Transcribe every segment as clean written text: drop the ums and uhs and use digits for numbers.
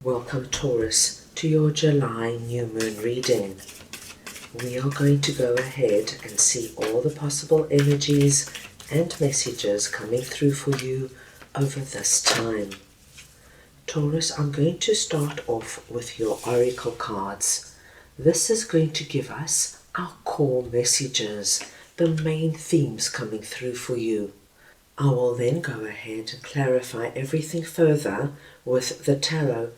Welcome Taurus to your July new moon reading. We are going to go ahead and see all the possible energies and messages coming through for you over this time. Taurus, I'm going to start off with your oracle cards. This is going to give us our core messages, the main themes coming through for you. I will then go ahead and clarify everything further with the tarot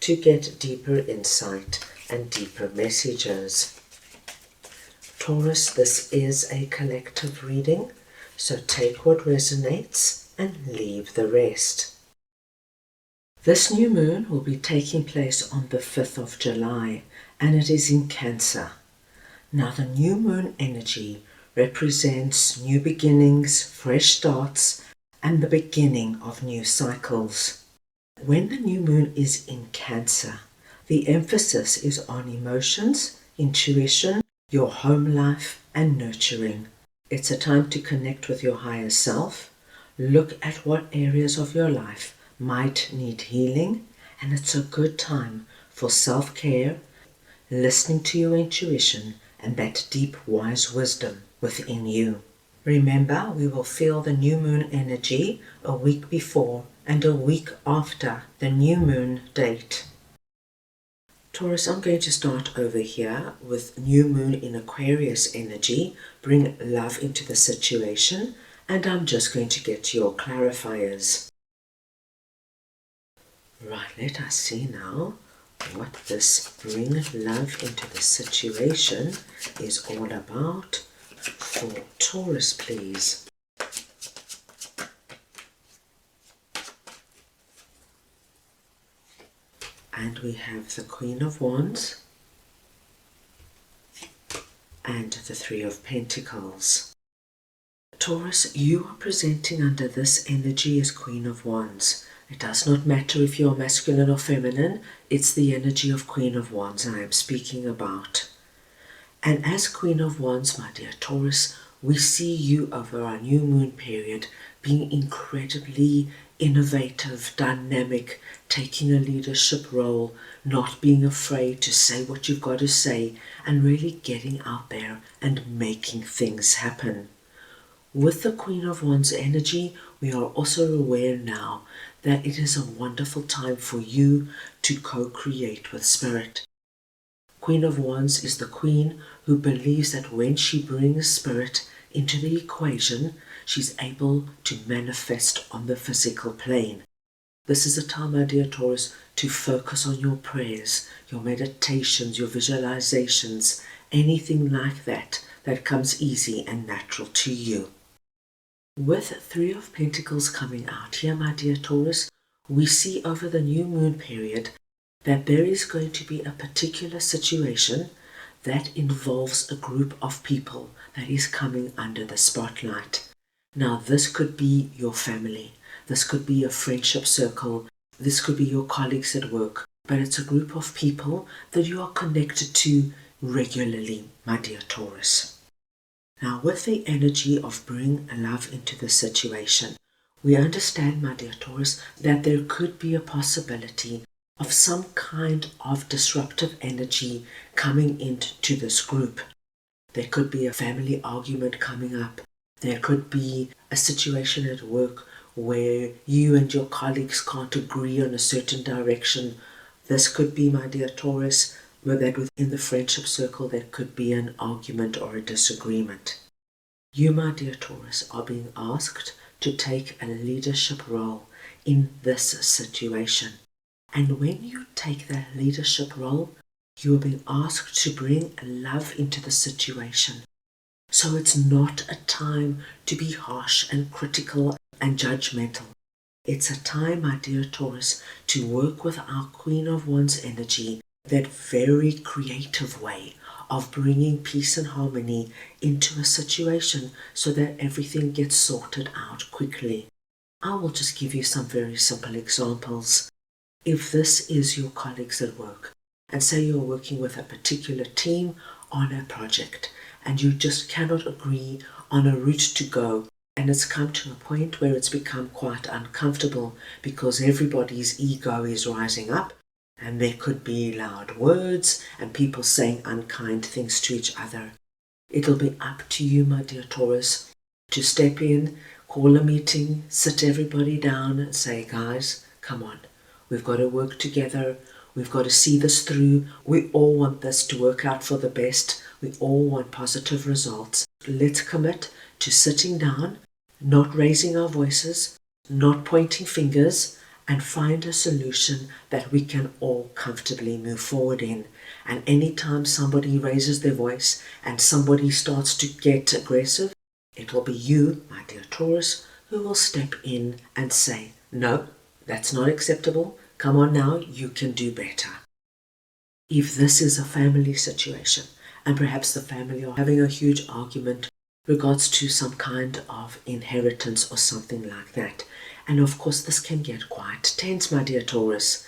to get deeper insight and deeper messages. Taurus, this is a collective reading, so take what resonates and leave the rest. This new moon will be taking place on the 5th of July, and it is in Cancer. Now the new moon energy represents new beginnings, fresh starts, and the beginning of new cycles. When the new moon is in Cancer, the emphasis is on emotions, intuition, your home life, and nurturing. It's a time to connect with your higher self, look at what areas of your life might need healing, and it's a good time for self-care, listening to your intuition and that deep, wise wisdom within you. Remember, we will feel the new moon energy a week before and a week after the new moon date. Taurus, I'm going to start over here with new moon in Aquarius energy. Bring love into the situation, and I'm just going to get your clarifiers. Right, let us see now what this bring love into the situation is all about for Taurus, please. And we have the Queen of Wands and the Three of Pentacles. Taurus, you are presenting under this energy as Queen of Wands. It does not matter if you're masculine or feminine, it's the energy of Queen of Wands I am speaking about. And as Queen of Wands, my dear Taurus, we see you over our new moon period being incredibly innovative, dynamic, taking a leadership role, not being afraid to say what you've got to say, and really getting out there and making things happen. With the Queen of Wands energy, we are also aware now that it is a wonderful time for you to co-create with Spirit. Queen of Wands is the queen who believes that when she brings Spirit into the equation, she's able to manifest on the physical plane. This is a time, my dear Taurus, to focus on your prayers, your meditations, your visualizations, anything like that that comes easy and natural to you. With Three of Pentacles coming out here, my dear Taurus, we see over the new moon period that there is going to be a particular situation that involves a group of people that is coming under the spotlight. Now, this could be your family, this could be a friendship circle, this could be your colleagues at work, but it's a group of people that you are connected to regularly, my dear Taurus. Now, with the energy of bring love into the situation, we understand, my dear Taurus, that there could be a possibility of some kind of disruptive energy coming into this group. There could be a family argument coming up. There could be a situation at work where you and your colleagues can't agree on a certain direction. This could be, my dear Taurus, that within the friendship circle there could be an argument or a disagreement. You, my dear Taurus, are being asked to take a leadership role in this situation. And when you take that leadership role, you are being asked to bring love into the situation. So it's not a time to be harsh and critical and judgmental. It's a time, my dear Taurus, to work with our Queen of Wands energy, that very creative way of bringing peace and harmony into a situation so that everything gets sorted out quickly. I will just give you some very simple examples. If this is your colleagues at work, and say you're working with a particular team on a project, and you just cannot agree on a route to go, and it's come to a point where it's become quite uncomfortable because everybody's ego is rising up, And there could be loud words and people saying unkind things to each other. It'll be up to you, my dear Taurus, to step in, call a meeting, sit everybody down and say, guys, come on, we've got to work together. We've got to see this through. We all want this to work out for the best. We all want positive results. Let's commit to sitting down, not raising our voices, not pointing fingers, and find a solution that we can all comfortably move forward in. And anytime somebody raises their voice and somebody starts to get aggressive, it will be you, my dear Taurus, who will step in and say, no, that's not acceptable. Come on now, you can do better. If this is a family situation, and perhaps the family are having a huge argument regards to some kind of inheritance or something like that, and of course this can get quite tense, my dear Taurus.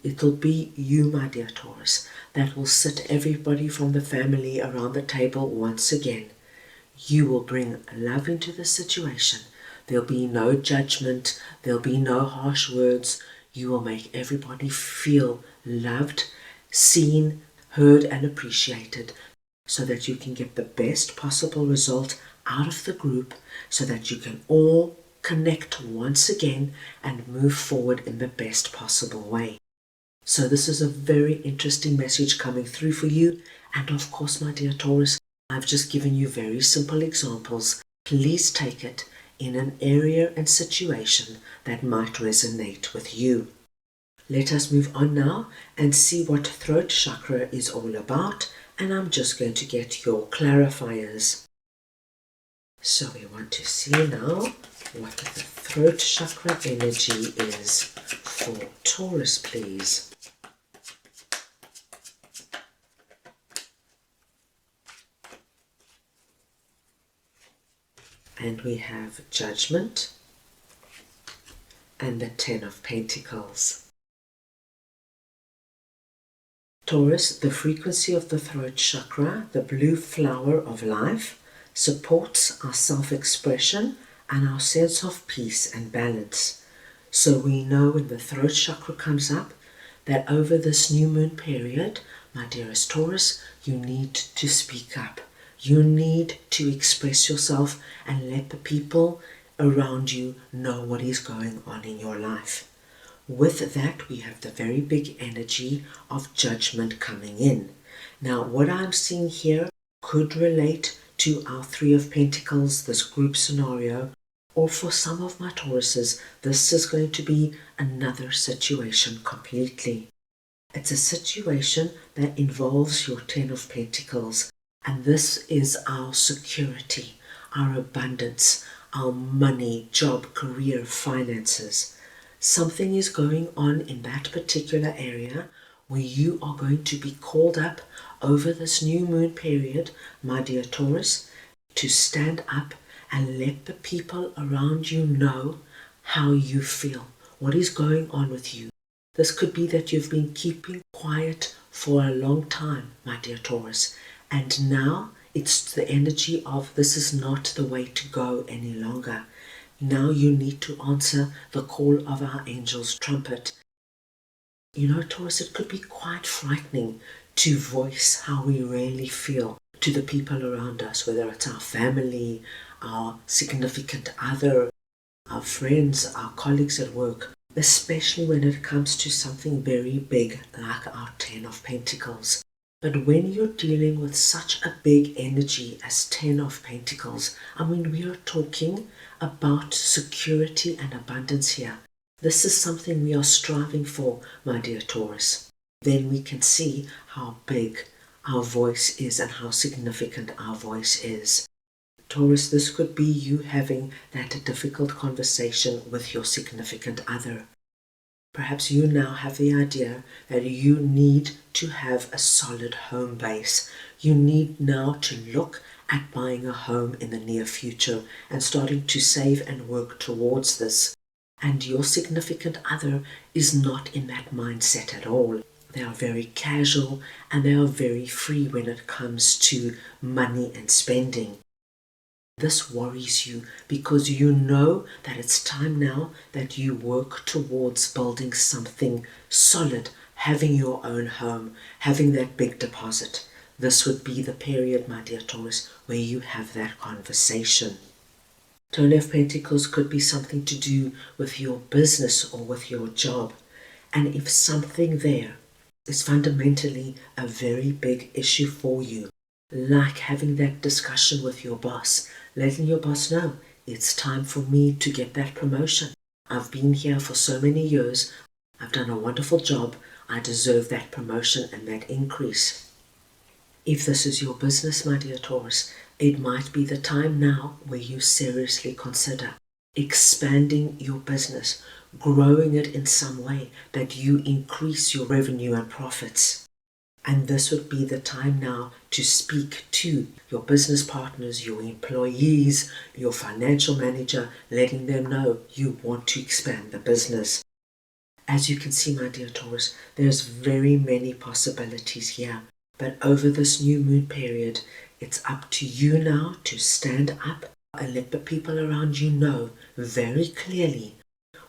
It'll be you, my dear Taurus, that will sit everybody from the family around the table once again. You will bring love into the situation. There'll be no judgment. There'll be no harsh words. You will make everybody feel loved, seen, heard and appreciated, so that you can get the best possible result out of the group, so that you can all connect once again and move forward in the best possible way. So this is a very interesting message coming through for you. And of course, my dear Taurus, I've just given you very simple examples. Please take it in an area and situation that might resonate with you. Let us move on now and see what throat chakra is all about, and I'm just going to get your clarifiers. So we want to see now what the throat chakra energy is for Taurus, please. And we have Judgment and the Ten of Pentacles. Taurus, the frequency of the throat chakra, the blue flower of life, supports our self-expression and our sense of peace and balance. So we know when the throat chakra comes up that over this new moon period, my dearest Taurus, you need to speak up. You need to express yourself and let the people around you know what is going on in your life. With that, we have the very big energy of Judgment coming in. Now, what I'm seeing here could relate to our Three of Pentacles, this group scenario, or for some of my Tauruses, this is going to be another situation completely. It's a situation that involves your Ten of Pentacles. And this is our security, our abundance, our money, job, career, finances. Something is going on in that particular area where you are going to be called up over this new moon period, my dear Taurus, to stand up and let the people around you know how you feel, what is going on with you. This could be that you've been keeping quiet for a long time, my dear Taurus. And now it's the energy of this is not the way to go any longer. Now you need to answer the call of our angel's trumpet. You know, Taurus, it could be quite frightening to voice how we really feel to the people around us, whether it's our family, our significant other, our friends, our colleagues at work, especially when it comes to something very big like our Ten of Pentacles. But when you're dealing with such a big energy as Ten of Pentacles, I mean, we are talking about security and abundance here. This is something we are striving for, my dear Taurus. Then we can see how big our voice is and how significant our voice is. Taurus, this could be you having that difficult conversation with your significant other. Perhaps you now have the idea that you need to have a solid home base. You need now to look at buying a home in the near future and starting to save and work towards this. And your significant other is not in that mindset at all. They are very casual and they are very free when it comes to money and spending. This worries you because you know that it's time now that you work towards building something solid, having your own home, having that big deposit. This would be the period, my dear Taurus, where you have that conversation. Tone of Pentacles could be something to do with your business or with your job. And if something there is fundamentally a very big issue for you, like having that discussion with your boss, letting your boss know, it's time for me to get that promotion. I've been here for so many years. I've done a wonderful job. I deserve that promotion and that increase. If this is your business, my dear Taurus, it might be the time now where you seriously consider expanding your business, growing it in some way that you increase your revenue and profits. And this would be the time now to speak to your business partners, your employees, your financial manager, letting them know you want to expand the business. As you can see, my dear Taurus, there's very many possibilities here. But over this new moon period, it's up to you now to stand up and let the people around you know very clearly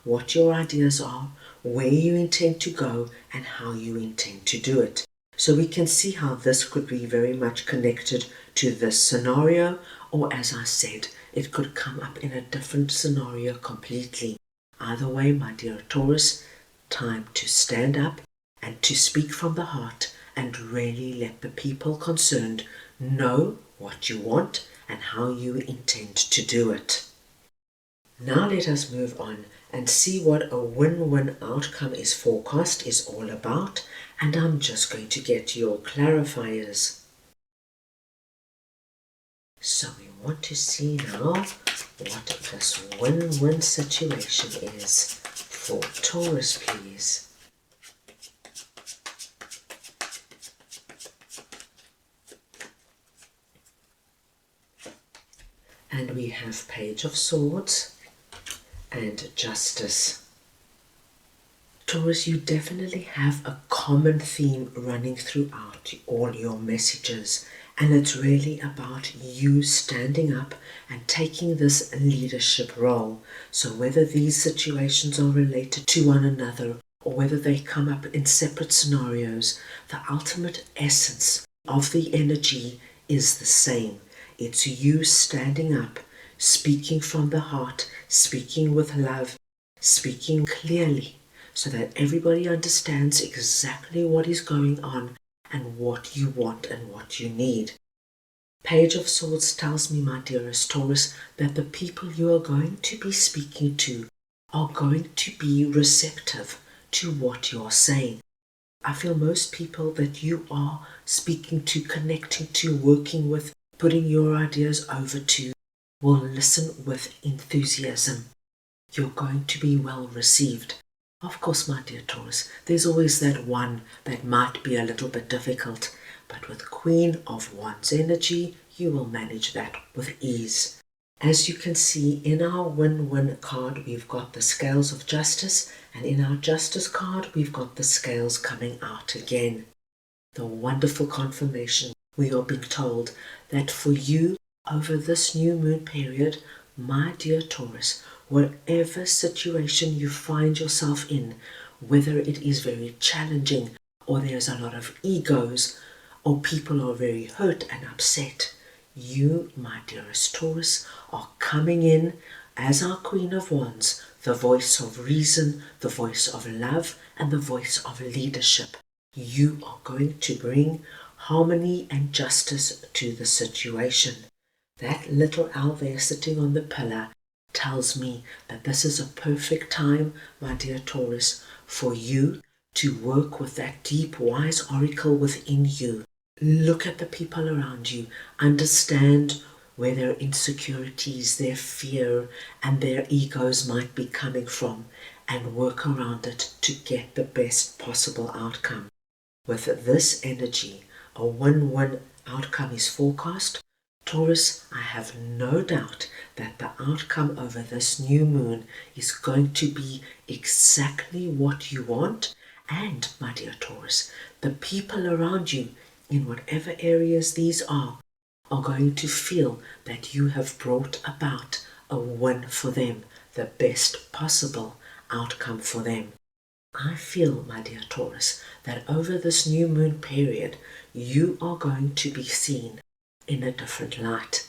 what your ideas are, where you intend to go, and how you intend to do it. So we can see how this could be very much connected to this scenario, or as I said, it could come up in a different scenario completely. Either way, my dear Taurus, time to stand up and to speak from the heart and really let the people concerned know what you want and how you intend to do it. Now let us move on and see what a win-win outcome is forecast is all about, and I'm just going to get your clarifiers. So we want to see now what this win-win situation is for Taurus, please. And we have Page of Swords and Justice. Taurus, you definitely have a common theme running throughout all your messages, and it's really about you standing up and taking this leadership role. So whether these situations are related to one another or whether they come up in separate scenarios, the ultimate essence of the energy is the same. It's you standing up, speaking from the heart, speaking with love, speaking clearly so that everybody understands exactly what is going on and what you want and what you need. Page of Swords tells me, my dearest Taurus, that the people you are going to be speaking to are going to be receptive to what you're saying. I feel most people that you are speaking to, connecting to, working with, putting your ideas over to, will listen with enthusiasm. You're going to be well received. Of course, my dear Taurus, there's always that one that might be a little bit difficult, but with Queen of Wands energy, you will manage that with ease. As you can see, in our win-win card, we've got the Scales of Justice, and in our Justice card, we've got the Scales coming out again. The wonderful confirmation we are being told that for you, over this new moon period, my dear Taurus, whatever situation you find yourself in, whether it is very challenging or there's a lot of egos or people are very hurt and upset, you, my dearest Taurus, are coming in as our Queen of Wands, the voice of reason, the voice of love, and the voice of leadership. You are going to bring harmony and justice to the situation. That little owl there sitting on the pillar tells me that this is a perfect time, my dear Taurus, for you to work with that deep, wise oracle within you. Look at the people around you, understand where their insecurities, their fear, and their egos might be coming from, and work around it to get the best possible outcome. With this energy, a win-win outcome is forecast. Taurus, I have no doubt that the outcome over this new moon is going to be exactly what you want. And, my dear Taurus, the people around you, in whatever areas these are going to feel that you have brought about a win for them, the best possible outcome for them. I feel, my dear Taurus, that over this new moon period, you are going to be seen in a different light.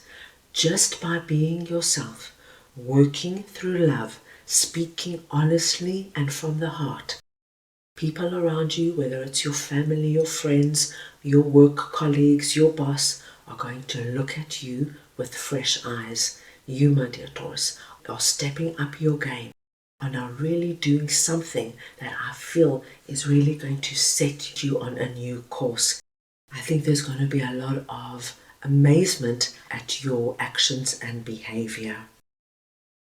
Just by being yourself, working through love, speaking honestly and from the heart. People around you, whether it's your family, your friends, your work colleagues, your boss, are going to look at you with fresh eyes. You, my dear Taurus, are stepping up your game and are really doing something that I feel is really going to set you on a new course. I think there's going to be a lot of amazement at your actions and behavior.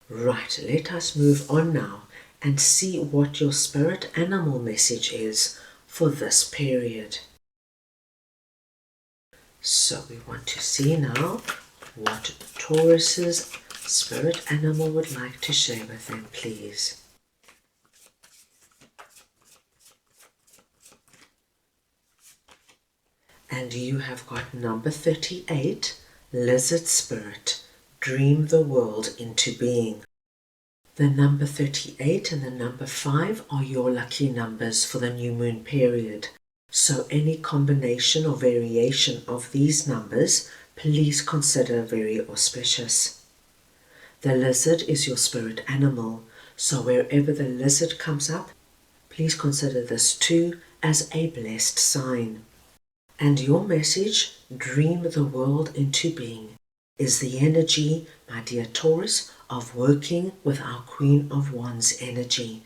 Right, let us move on now and see what your spirit animal message is for this period. So we want to see now what Taurus's spirit animal would like to share with them, please. And you have got number 38, Lizard Spirit, dream the world into being. The number 38 and the number 5 are your lucky numbers for the new moon period. So any combination or variation of these numbers, please consider very auspicious. The lizard is your spirit animal, so wherever the lizard comes up, please consider this too as a blessed sign. And your message, dream the world into being, is the energy, my dear Taurus, of working with our Queen of Wands energy.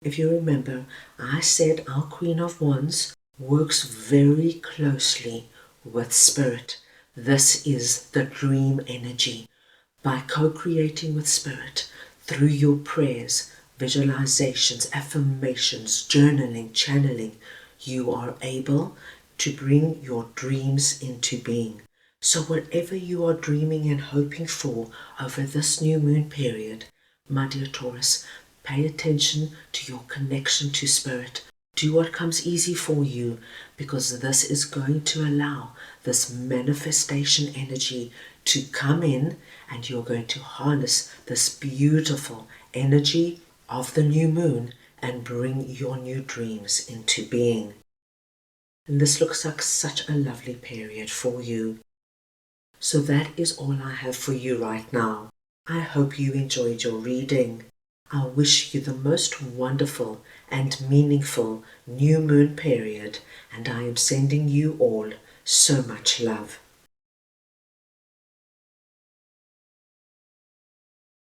If you remember, I said our Queen of Wands works very closely with Spirit. This is the dream energy. By co-creating with Spirit, through your prayers, visualizations, affirmations, journaling, channeling, you are able to bring your dreams into being. So whatever you are dreaming and hoping for over this new moon period, my dear Taurus, pay attention to your connection to Spirit. Do what comes easy for you, because this is going to allow this manifestation energy to come in, and you're going to harness this beautiful energy of the new moon and bring your new dreams into being. And this looks like such a lovely period for you. So that is all I have for you right now. I hope you enjoyed your reading. I wish you the most wonderful and meaningful new moon period, and I am sending you all so much love.